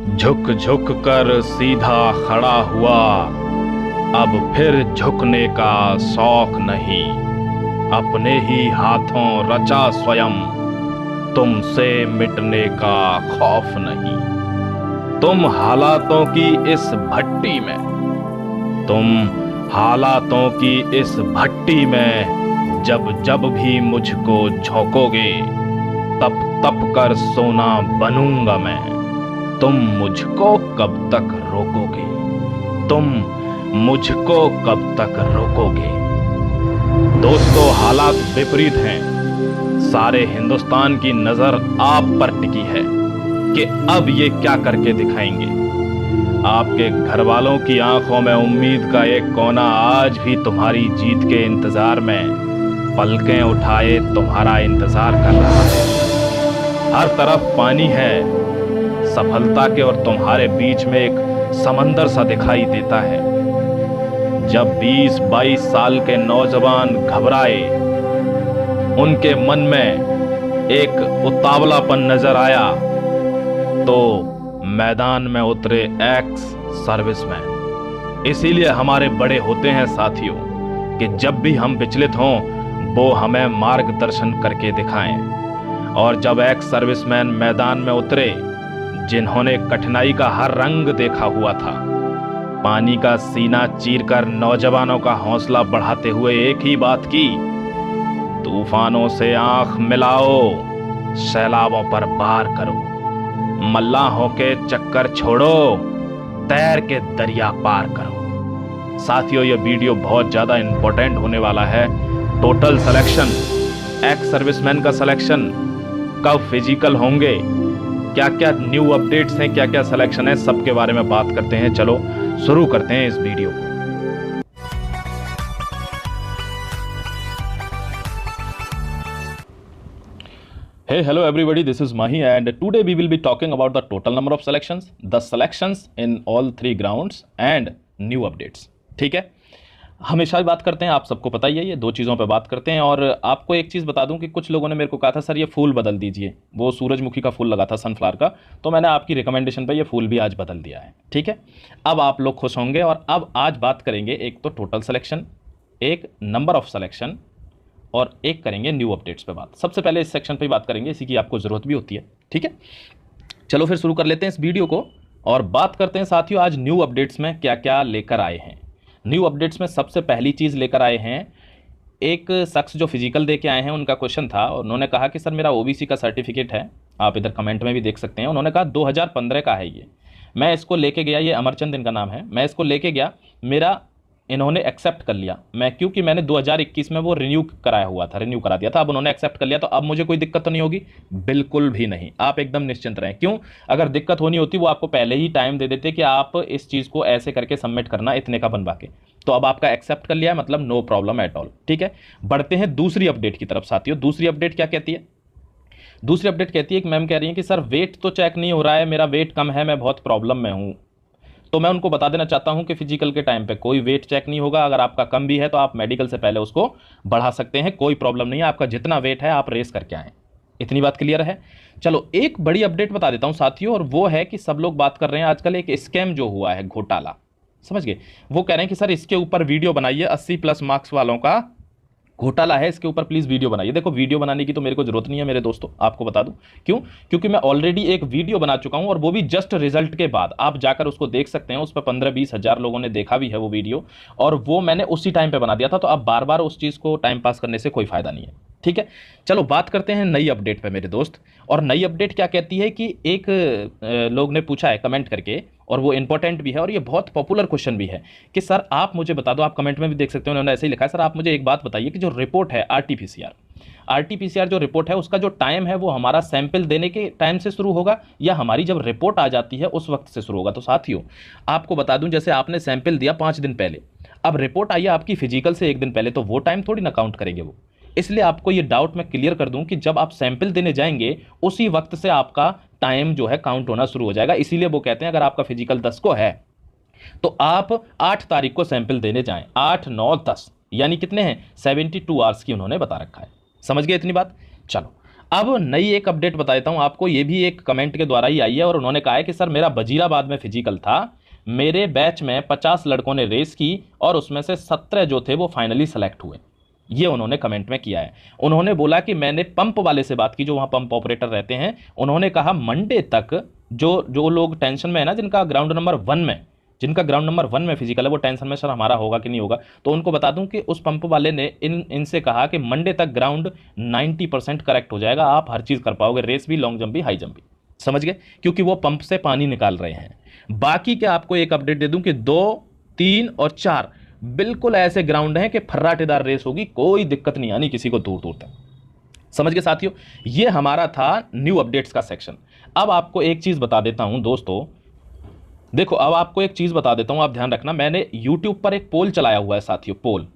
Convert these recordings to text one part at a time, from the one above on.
झुक झुक कर सीधा खड़ा हुआ, अब फिर झुकने का शौक नहीं। अपने ही हाथों रचा स्वयं, तुमसे मिटने का खौफ नहीं। तुम हालातों की इस भट्टी में, तुम हालातों की इस भट्टी में जब जब भी मुझको झोंकोगे, तप तप कर सोना बनूंगा मैं। तुम मुझको कब तक रोकोगे? तुम मुझको कब तक रोकोगे? दोस्तों, हालात विपरीत हैं। सारे हिंदुस्तान की नजर आप पर टिकी है कि अब ये क्या करके दिखाएंगे। आपके घर वालों की आंखों में उम्मीद का एक कोना आज भी तुम्हारी जीत के इंतजार में पलकें उठाए तुम्हारा इंतजार कर रहा है। हर तरफ पानी है, सफलता के और तुम्हारे बीच में एक समंदर सा दिखाई देता है। जब 20-22 साल के नौजवान घबराए, उनके मन में एक उतावलापन नजर आया, तो मैदान में उतरे एक्स सर्विसमैन। इसीलिए हमारे बड़े होते हैं साथियों कि जब भी हम विचलित हों, वो हमें मार्गदर्शन करके दिखाएं। और जब एक्स सर्विसमैन मैदान में उतरे, जिन्होंने कठिनाई का हर रंग देखा हुआ था, पानी का सीना चीरकर नौजवानों का हौसला बढ़ाते हुए एक ही बात की, तूफानों से आंख मिलाओ, सैलाबों पर पार करो, मल्लाहों के चक्कर छोड़ो, तैर के दरिया पार करो। साथियों, यह वीडियो बहुत ज्यादा इंपॉर्टेंट होने वाला है। टोटल सिलेक्शन, एक्स सर्विसमैन का सिलेक्शन, कब फिजिकल होंगे, क्या क्या न्यू अपडेट्स हैं, क्या क्या सिलेक्शन है, सबके बारे में बात करते हैं। चलो शुरू करते हैं इस वीडियो को। Hey, hello everybody, this is Mahi and today we will be talking about the total number of selections, the selections in all three grounds and new updates। ठीक है, हमेशा बात करते हैं, आप सबको पता ही है, ये दो चीज़ों पे बात करते हैं। और आपको एक चीज़ बता दूं कि कुछ लोगों ने मेरे को कहा था सर ये फूल बदल दीजिए, वो सूरजमुखी का फूल लगा था सनफ्लावर का, तो मैंने आपकी रिकमेंडेशन पे ये फूल भी आज बदल दिया है। ठीक है, अब आप लोग खुश होंगे। और अब आज बात करेंगे एक तो टोटल सिलेक्शन, एक नंबर ऑफ सिलेक्शन, और एक करेंगे न्यू अपडेट्स पे बात। सबसे पहले इस सेक्शन पे बात करेंगे, इसी की आपको ज़रूरत भी होती है। ठीक है, चलो फिर शुरू कर लेते हैं इस वीडियो को और बात करते हैं साथियों आज न्यू अपडेट्स में क्या क्या लेकर आए हैं। न्यू अपडेट्स में सबसे पहली चीज़ लेकर आए हैं, एक शख्स जो फिजिकल दे के आए हैं, उनका क्वेश्चन था, उन्होंने कहा कि सर मेरा ओबीसी का सर्टिफिकेट है, आप इधर कमेंट में भी देख सकते हैं। उन्होंने कहा 2015 का है ये, मैं इसको लेके गया, ये अमरचंद इनका नाम है, मैं इसको लेके गया, मेरा इन्होंने एक्सेप्ट कर लिया, मैं क्योंकि मैंने 2021 में वो रिन्यू कराया हुआ था, रिन्यू करा दिया था, अब उन्होंने एक्सेप्ट कर लिया, तो अब मुझे कोई दिक्कत तो नहीं होगी? बिल्कुल भी नहीं, आप एकदम निश्चिंत रहें। क्यों? अगर दिक्कत होनी होती वो आपको पहले ही टाइम दे देते कि आप इस चीज़ को ऐसे करके सबमिट करना, इतने का बनवा के। तो अब आपका एक्सेप्ट कर लिया है, मतलब नो प्रॉब्लम एट ऑल। ठीक है, बढ़ते हैं दूसरी अपडेट की तरफ साथियों। दूसरी अपडेट क्या कहती है? दूसरी अपडेट कहती है कि मैम कह रही है कि सर वेट तो चेक नहीं हो रहा है, मेरा वेट कम है, मैं बहुत प्रॉब्लम में हूँ। तो मैं उनको बता देना चाहता हूं कि फिजिकल के टाइम पे कोई वेट चेक नहीं होगा। अगर आपका कम भी है तो आप मेडिकल से पहले उसको बढ़ा सकते हैं, कोई प्रॉब्लम नहीं है। आपका जितना वेट है आप रेस करके आएँ। इतनी बात क्लियर है? चलो एक बड़ी अपडेट बता देता हूं साथियों, और वो है कि सब लोग बात कर रहे हैं आजकल एक स्कैम जो हुआ है, घोटाला, समझ गए? वो कह रहे हैं कि सर इसके ऊपर वीडियो बनाइए, 80+ मार्क्स वालों का घोटाला है, इसके ऊपर प्लीज़ वीडियो बनाइए। देखो वीडियो बनाने की तो मेरे को जरूरत नहीं है मेरे दोस्तों, आपको बता दूं क्यों, क्योंकि मैं ऑलरेडी एक वीडियो बना चुका हूं, और वो भी जस्ट रिजल्ट के बाद। आप जाकर उसको देख सकते हैं, उस पर 15-20 हज़ार लोगों ने देखा भी है वो वीडियो, और वो मैंने उसी टाइम पे बना दिया था। तो अब बार बार उस चीज़ को टाइम पास करने से कोई फायदा नहीं है। ठीक है, चलो बात करते हैं नई अपडेट पे मेरे दोस्त। और नई अपडेट क्या कहती है कि एक लोग ने पूछा है कमेंट करके, और वो इंपॉर्टेंट भी है और ये बहुत पॉपुलर क्वेश्चन भी है कि सर आप मुझे बता दो, आप कमेंट में भी देख सकते हो, उन्होंने ऐसे ही लिखा है, सर आप मुझे एक बात बताइए कि जो रिपोर्ट है आरटीपीसीआर जो रिपोर्ट है, उसका जो टाइम है वो हमारा सैंपल देने के टाइम से शुरू होगा या हमारी जब रिपोर्ट आ जाती है उस वक्त से शुरू होगा? तो साथियों आपको बता दूं, जैसे आपने सैंपल दिया 5 दिन पहले, अब रिपोर्ट आई है आपकी फिजिकल से 1 दिन पहले, तो वो टाइम थोड़ी ना काउंट करेंगे वो। इसलिए आपको ये डाउट मैं क्लियर कर दूं कि जब आप सैंपल देने जाएंगे उसी वक्त से आपका टाइम जो है काउंट होना शुरू हो जाएगा। इसीलिए वो कहते हैं अगर आपका फिजिकल 10 को है तो आप 8 तारीख को सैंपल देने जाएं। 8, 9, 10 यानी कितने हैं? 72 आवर्स की उन्होंने बता रखा है। समझ गए इतनी बात? चलो अब नई एक अपडेट बता देता हूं आपको, ये भी एक कमेंट के द्वारा ही आई है और उन्होंने कहा है कि सर मेरा वजीराबाद में फिजिकल था, मेरे बैच में 50 लड़कों ने रेस की और उसमें से 17 जो थे वो फाइनली सेलेक्ट हुए। ये उन्होंने कमेंट में किया है। उन्होंने बोला कि मैंने पंप वाले से बात की, जो वहां पंप ऑपरेटर रहते हैं, उन्होंने कहा मंडे तक जो जो लोग टेंशन में है ना, जिनका ग्राउंड नंबर 1 में फिजिकल है, वो टेंशन में सर हमारा होगा कि नहीं होगा, तो उनको बता दूं कि उस पंप वाले ने इनसे कहा कि मंडे तक ग्राउंड 90% करेक्ट हो जाएगा, आप हर चीज़ कर पाओगे, रेस भी, लॉन्ग जंप भी, हाई जंप भी। समझ गए? क्योंकि वो पंप से पानी निकाल रहे हैं। बाकी क्या आपको एक अपडेट दे दूं कि 2, 3 और 4 बिल्कुल ऐसे ग्राउंड हैं कि फर्राटेदार रेस होगी, कोई दिक्कत नहीं आनी किसी को दूर दूर तक। समझ गए साथियों? ये हमारा था न्यू अपडेट्स का सेक्शन। अब आपको एक चीज़ बता देता हूं दोस्तों, देखो अब आपको एक चीज़ बता देता हूं, आप ध्यान रखना, मैंने यूट्यूब पर एक पोल चलाया हुआ है साथियों, पोल,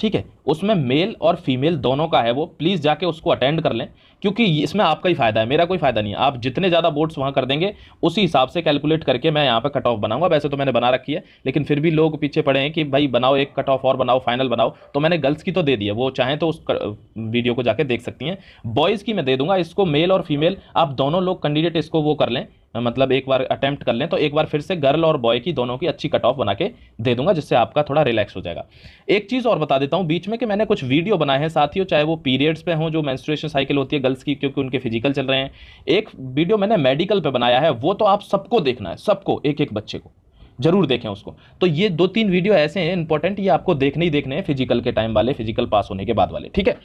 ठीक है, उसमें मेल और फीमेल दोनों का है, वो प्लीज़ जाके उसको अटेंड कर लें, क्योंकि इसमें आपका ही फायदा है, मेरा कोई फायदा नहीं है। आप जितने ज़्यादा वोट्स वहाँ कर देंगे उसी हिसाब से कैलकुलेट करके मैं यहाँ पे कट ऑफ बनाऊंगा। वैसे तो मैंने बना रखी है, लेकिन फिर भी लोग पीछे पड़े हैं कि भाई बनाओ, एक कट ऑफ और बनाओ, फाइनल बनाओ, तो मैंने गर्ल्स की तो दे दी है, वो चाहें तो उस वीडियो को जाके देख सकती हैं। बॉयज़ की मैं दे दूंगा, इसको मेल और फीमेल आप दोनों लोग कैंडिडेट इसको वो कर लें, मतलब एक बार अटेम्प्ट कर लें, तो एक बार फिर से गर्ल और बॉय की दोनों की अच्छी कट ऑफ बना के दे दूंगा, जिससे आपका थोड़ा रिलैक्स हो जाएगा। एक चीज़ और बता देता हूं बीच में कि मैंने कुछ वीडियो बनाए हैं साथियों, चाहे वो पीरियड्स पे हों, जो मेंस्ट्रुएशन साइकिल होती है गर्ल्स की, क्योंकि उनके फिजिकल चल रहे हैं। एक वीडियो मैंने मेडिकल पे बनाया है, वो तो आप सबको देखना है, सबको, एक एक बच्चे को जरूर देखें उसको। तो ये 2-3 वीडियो ऐसे हैं इंपॉर्टेंट, ये आपको देखने ही देखने हैं, फिजिकल के टाइम वाले, फिजिकल पास होने के बाद वाले, ठीक है।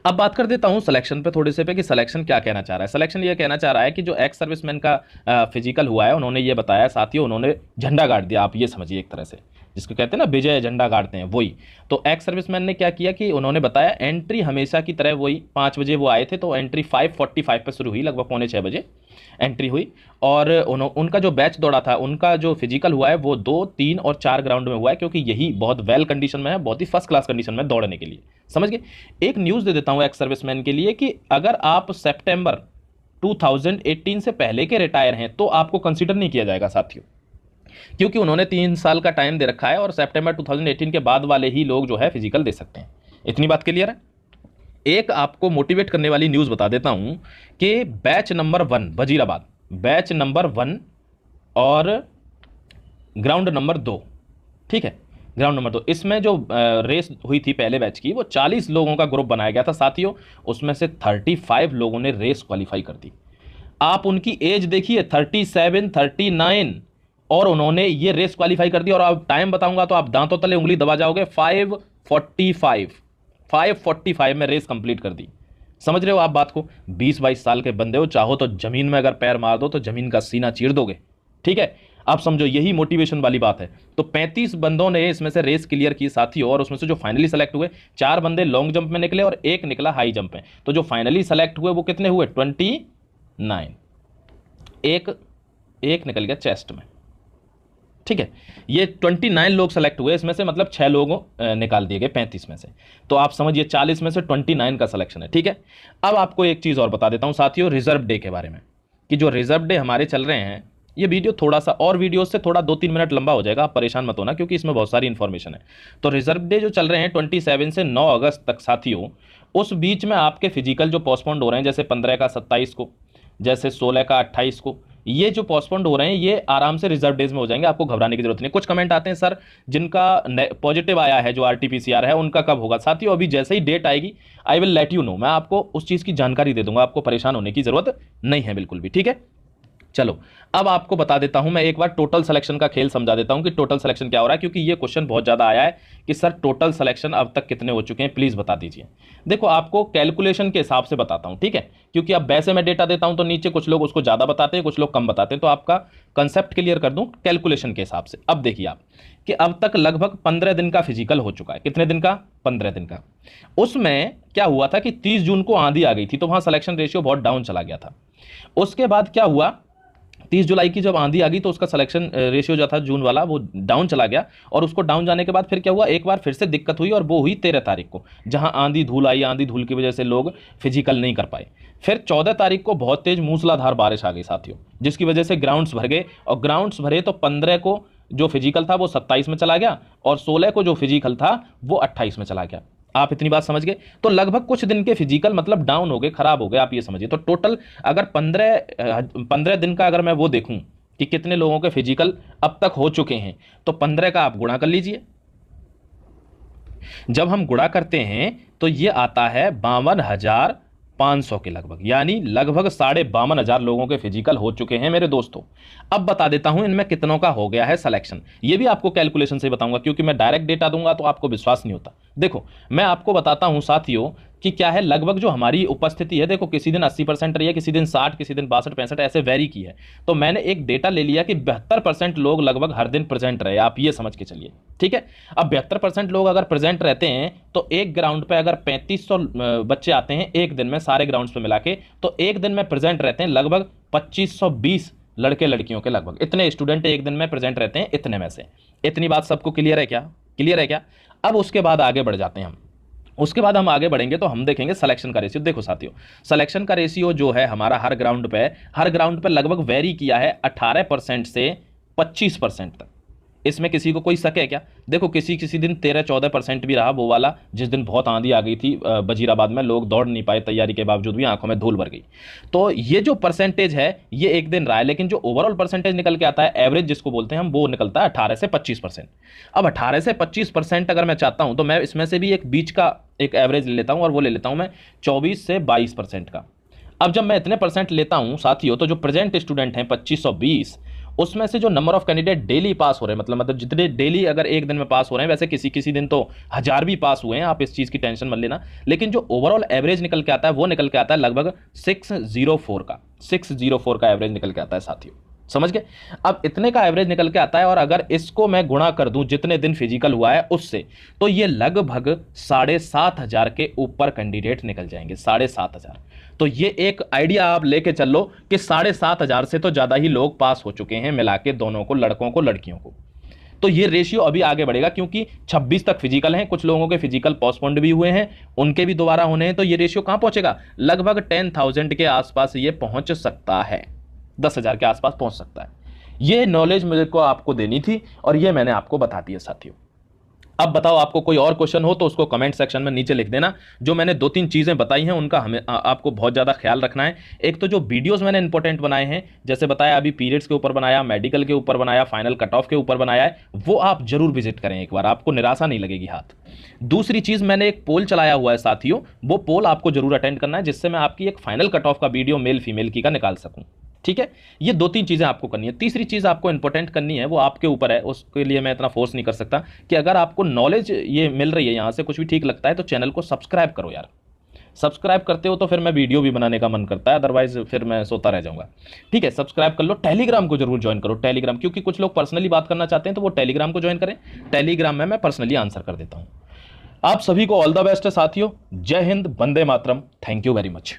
अब बात कर देता हूं सिलेक्शन पे थोड़े से पे, कि सिलेक्शन क्या कहना चाह रहा है। सिलेक्शन ये कहना चाह रहा है कि जो एक्स सर्विसमैन का फिजिकल हुआ है, उन्होंने ये बताया साथियों, उन्होंने झंडा गाड़ दिया, आप ये समझिए एक तरह से, जिसको कहते हैं ना विजय झंडा गाड़ते हैं, वही। तो एक्स सर्विसमैन ने क्या किया कि उन्होंने बताया एंट्री हमेशा की तरह वही 5 बजे वो आए थे, तो एंट्री 5:45 पे शुरू हुई, लगभग 5:45 बजे एंट्री हुई। और उनका जो बैच दौड़ा था, उनका जो फिजिकल हुआ है वो 2, 3 और 4 ग्राउंड में हुआ है, क्योंकि यही बहुत वेल कंडीशन में है, बहुत ही फर्स्ट क्लास कंडीशन में दौड़ने के लिए। समझ गए? एक न्यूज़ दे देता हूं एक्स सर्विसमैन के लिए कि अगर आप सितंबर 2018 से पहले के रिटायर हैं तो आपको कंसीडर नहीं किया जाएगा साथियों, क्योंकि उन्होंने 3 साल का टाइम दे रखा है और सितंबर 2018 के बाद वाले ही लोग जो है फिजिकल दे सकते हैं। इतनी बात क्लियर है? एक आपको मोटिवेट करने वाली न्यूज़ बता देता हूं कि batch number 1 Wazirabad, batch number 1 और ग्राउंड नंबर 2, ठीक है, ग्राउंड नंबर 2, इसमें जो रेस हुई थी पहले बैच की, वो 40 लोगों का ग्रुप बनाया गया था साथियों, उसमें से 35 लोगों ने रेस क्वालिफाई कर दी। आप उनकी एज देखिए, 37, 39, और उन्होंने ये रेस क्वालिफाई कर दी। और आप टाइम बताऊंगा तो आप दांतों तले उंगली दबा जाओगे, 5:45 में रेस कंप्लीट कर दी। समझ रहे हो आप बात को? 20-22 साल के बंदे हो, चाहो तो जमीन में अगर पैर मार दो तो जमीन का सीना चीर दोगे, ठीक है। आप समझो, यही मोटिवेशन वाली बात है। तो 35 बंदों ने इसमें से रेस क्लियर की साथियों, और उसमें से जो फाइनली सेलेक्ट हुए, 4 बंदे लॉन्ग जंप में निकले और 1 निकला हाई जंप में। तो जो फाइनली सेलेक्ट हुए वो कितने हुए? 29। एक निकल गया चेस्ट में, ठीक है। ये 29 लोग सेलेक्ट हुए, इसमें से मतलब 6 लोग निकाल दिए गए 35 में से। तो आप समझिए 40 में से 29 का सिलेक्शन है, ठीक है। अब आपको एक चीज़ और बता देता हूं साथियों रिजर्व डे के बारे में, कि जो रिजर्व डे हमारे चल रहे हैं, ये वीडियो थोड़ा सा और वीडियो से थोड़ा 2-3 मिनट लंबा हो जाएगा, आप परेशान मत होना, क्योंकि इसमें बहुत सारी इंफॉर्मेशन है। तो रिजर्व डे जो चल रहे हैं 27 से 9 अगस्त तक साथियों, उस बीच में आपके फिजिकल जो पोस्टपोन्ड हो रहे हैं, जैसे 15 का 27 को, जैसे 16 का 28 को, ये जो पोस्टपोन्ड हो रहे हैं ये आराम से रिजर्व डेज में हो जाएंगे, आपको घबराने की जरूरत नहीं। कुछ कमेंट आते हैं सर जिनका पॉजिटिव आया है, जो RT-PCR है, उनका कब होगा? साथियों अभी जैसे ही डेट आएगी I will let you know, मैं आपको उस चीज़ की जानकारी दे दूंगा, आपको परेशान होने की जरूरत नहीं है बिल्कुल भी, ठीक है। चलो अब आपको बता देता हूं, मैं एक बार टोटल सिलेक्शन का खेल समझा देता हूं कि टोटल सिलेक्शन क्या हो रहा है, क्योंकि ये क्वेश्चन बहुत ज़्यादा आया है कि सर टोटल सिलेक्शन अब तक कितने हो चुके हैं, प्लीज़ बता दीजिए। देखो आपको कैलकुलेशन के हिसाब से बताता हूं, ठीक है, क्योंकि अब वैसे मैं डेटा देता हूं तो नीचे कुछ लोग उसको ज़्यादा बताते हैं, कुछ लोग कम बताते हैं, तो आपका कंसेप्ट क्लियर कर दूं कैलकुलेशन के हिसाब से। अब देखिए आप कि अब तक लगभग 15 दिन का फिजिकल हो चुका है। कितने दिन का? 15 दिन का। उसमें क्या हुआ था कि 30 जून को आंधी आ गई थी, तो वहाँ सिलेक्शन रेशियो बहुत डाउन चला गया था। उसके बाद क्या हुआ, 30 जुलाई की जब आंधी आ गई तो उसका सिलेक्शन रेशियो जो था जून वाला वो डाउन चला गया, और उसको डाउन जाने के बाद फिर क्या हुआ, एक बार फिर से दिक्कत हुई, और वो हुई 13 तारीख को, जहां आंधी धूल आई, आंधी धूल की वजह से लोग फिजिकल नहीं कर पाए। फिर 14 तारीख को बहुत तेज मूसलाधार बारिश आ गई साथियों, जिसकी वजह से ग्राउंड्स भर गए, और ग्राउंड्स भरे तो 15 को जो फिजिकल था वो 27 में चला गया, और 16 को जो फिजिकल था वो 28 में चला गया। आप इतनी बात समझ गए। तो लगभग कुछ दिन के फिजिकल मतलब डाउन हो गए, खराब हो गए, आप ये समझिए। तो टोटल अगर 15 दिन का अगर मैं वो देखूं कि कितने लोगों के फिजिकल अब तक हो चुके हैं, तो 15 का आप गुणा कर लीजिए। जब हम गुणा करते हैं तो ये आता है 52,500 के लगभग, यानी लगभग 52,500 लोगों के फिजिकल हो चुके हैं मेरे दोस्तों। अब बता देता हूं इनमें कितनों का हो गया है सिलेक्शन। ये भी आपको कैलकुलेशन से बताऊंगा, क्योंकि मैं डायरेक्ट डेटा दूंगा तो आपको विश्वास नहीं होता। देखो मैं आपको बताता हूं साथियों कि क्या है लगभग जो हमारी उपस्थिति है। देखो किसी दिन 80% रही है, किसी दिन 60, किसी दिन 62-65 ऐसे वेरी की है। तो मैंने एक डेटा ले लिया कि 72% लोग लगभग हर दिन प्रेजेंट रहे, आप ये समझ के चलिए, ठीक है। अब 72% लोग अगर प्रेजेंट रहते हैं तो एक ग्राउंड पे अगर 3500 बच्चे आते हैं एक दिन में सारे ग्राउंड्स पे मिला के, तो एक दिन में प्रेजेंट रहते हैं लगभग 2520 लड़के लड़कियों के, लगभग इतने स्टूडेंट एक दिन में प्रेजेंट रहते हैं इतने में से। इतनी बात सबको क्लियर है क्या? क्लियर है क्या? अब उसके बाद आगे बढ़ जाते हैं हम। उसके बाद हम आगे बढ़ेंगे तो हम देखेंगे सिलेक्शन का रेशियो। देखो साथियों, सिलेक्शन का रेशियो जो है हमारा हर ग्राउंड पे लगभग वेरी किया है 18% से 25% तक। इसमें किसी को कोई शक है क्या? देखो किसी किसी दिन 13-14% भी रहा, वो वाला जिस दिन बहुत आंधी आ गई थी वजीराबाद में, लोग दौड़ नहीं पाए तैयारी के बावजूद भी, आंखों में धूल भर गई। तो ये जो परसेंटेज है ये एक दिन रहा है, लेकिन जो ओवरऑल परसेंटेज निकल के आता है एवरेज जिसको बोलते हैं हम, वो निकलता है 18 से 25%। अब 18 से 25% अगर मैं चाहता हूं तो मैं इसमें से भी एक बीच का एक एवरेज ले लेता हूं, और वो ले लेता हूं मैं 24 से 22% का। अब जब मैं इतने परसेंट लेता हूं साथियों, तो जो प्रेजेंट स्टूडेंट हैं 2520, उसमें से जो नंबर ऑफ कैंडिडेट डेली पास हो रहे हैं, मतलब जितने डेली अगर एक दिन में पास हो रहे हैं, वैसे किसी किसी दिन तो 1000 भी पास हुए हैं, आप इस चीज़ की टेंशन मत लेना, लेकिन जो ओवरऑल एवरेज निकल के आता है वो निकल के आता है लगभग 604 का एवरेज निकल के आता है साथियों, समझ गए। अब इतने का एवरेज निकल के आता है, और अगर इसको मैं गुणा कर दूं जितने दिन फिजिकल हुआ है उससे, तो ये लगभग 7,500 के ऊपर कैंडिडेट निकल जाएंगे, 7,500। तो ये एक आइडिया आप लेके चल लो कि 7,500 से तो ज्यादा ही लोग पास हो चुके हैं मिला के, दोनों को, लड़कों को लड़कियों को। तो ये रेशियो अभी आगे बढ़ेगा, क्योंकि 26 तक फिजिकल हैं, कुछ लोगों के फिजिकल पोस्टपोन्ड भी हुए हैं, उनके भी दोबारा होने हैं। तो ये रेशियो कहां पहुंचेगा? लगभग 10,000 के आसपास ये पहुंच सकता है, 10,000 के आसपास पहुंच सकता है। ये नॉलेज मुझे को आपको देनी थी और ये मैंने आपको बता दिया साथियों। अब बताओ आपको कोई और क्वेश्चन हो तो उसको कमेंट सेक्शन में नीचे लिख देना। जो मैंने 2-3 चीजें बताई हैं उनका हमें आपको बहुत ज्यादा ख्याल रखना है। एक तो जो वीडियोस मैंने इंपॉर्टेंट बनाए हैं, जैसे बताया अभी पीरियड्स के ऊपर बनाया, मेडिकल के ऊपर बनाया, फाइनल कट ऑफ के ऊपर बनाया है, वो आप जरूर विजिट करें एक बार, आपको निराशा नहीं लगेगी हाथ। दूसरी चीज, मैंने एक पोल चलाया हुआ है साथियों, वो पोल आपको जरूर अटेंड करना है, जिससे मैं आपकी एक फाइनल कट ऑफ का वीडियो मेल फीमेल की का निकाल सकूं, ठीक है। ये 2-3 चीजें आपको करनी है। तीसरी चीज आपको इंपॉर्टेंट करनी है, वो आपके ऊपर है, उसके लिए मैं इतना फोर्स नहीं कर सकता, कि अगर आपको नॉलेज ये मिल रही है यहां से, कुछ भी ठीक लगता है, तो चैनल को सब्सक्राइब करो यार। सब्सक्राइब करते हो तो फिर मैं वीडियो भी बनाने का मन करता है, अदरवाइज फिर मैं सोता रह जाऊंगा, ठीक है। सब्सक्राइब कर लो। टेलीग्राम को जरूर ज्वाइन करो, टेलीग्राम, क्योंकि कुछ लोग पर्सनली बात करना चाहते हैं तो वो टेलीग्राम को ज्वाइन करें। टेलीग्राम में मैं पर्सनली आंसर कर देता हूं। आप सभी को ऑल द बेस्ट है साथियों। जय Hind, Vande Mataram, thank you very much.